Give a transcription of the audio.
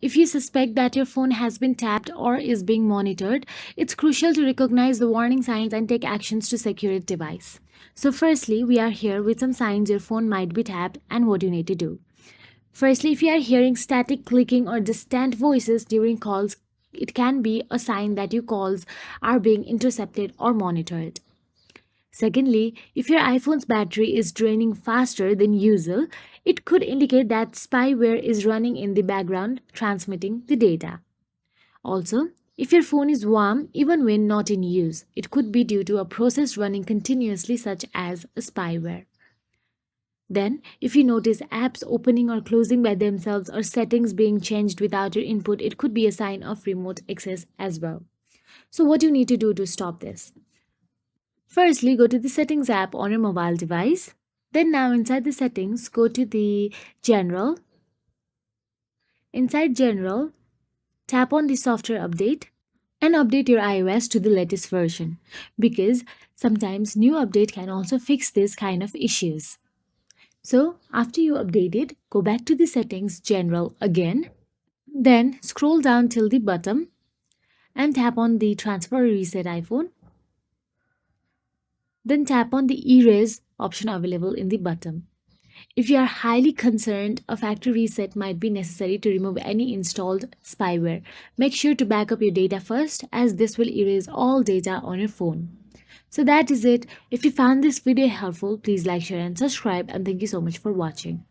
If you suspect that your phone has been tapped or is being monitored, it's crucial to recognize the warning signs and take actions to secure your device. So firstly, we are here with some signs your phone might be tapped and what you need to do. Firstly, if you are hearing static clicking or distant voices during calls, it can be a sign that your calls are being intercepted or monitored. Secondly, if your iPhone's battery is draining faster than usual, it could indicate that spyware is running in the background transmitting the data. Also, if your phone is warm even when not in use, it could be due to a process running continuously such as a spyware. Then, if you notice apps opening or closing by themselves or settings being changed without your input, it could be a sign of remote access as well. So, what do you need to do to stop this? Firstly, go to the Settings app on your mobile device. Then, now inside the settings, go to the General. Inside General, tap on the Software Update and update your iOS to the latest version because sometimes new update can also fix this kind of issues. So, after you update it, go back to the Settings General again. Then, scroll down till the bottom and tap on the Transfer or Reset iPhone. Then tap on the Erase option available in the bottom. If you are highly concerned, a factory reset might be necessary to remove any installed spyware. Make sure to back up your data first, as this will erase all data on your phone. So that is it. If you found this video helpful, please like, share and subscribe, and thank you so much for watching.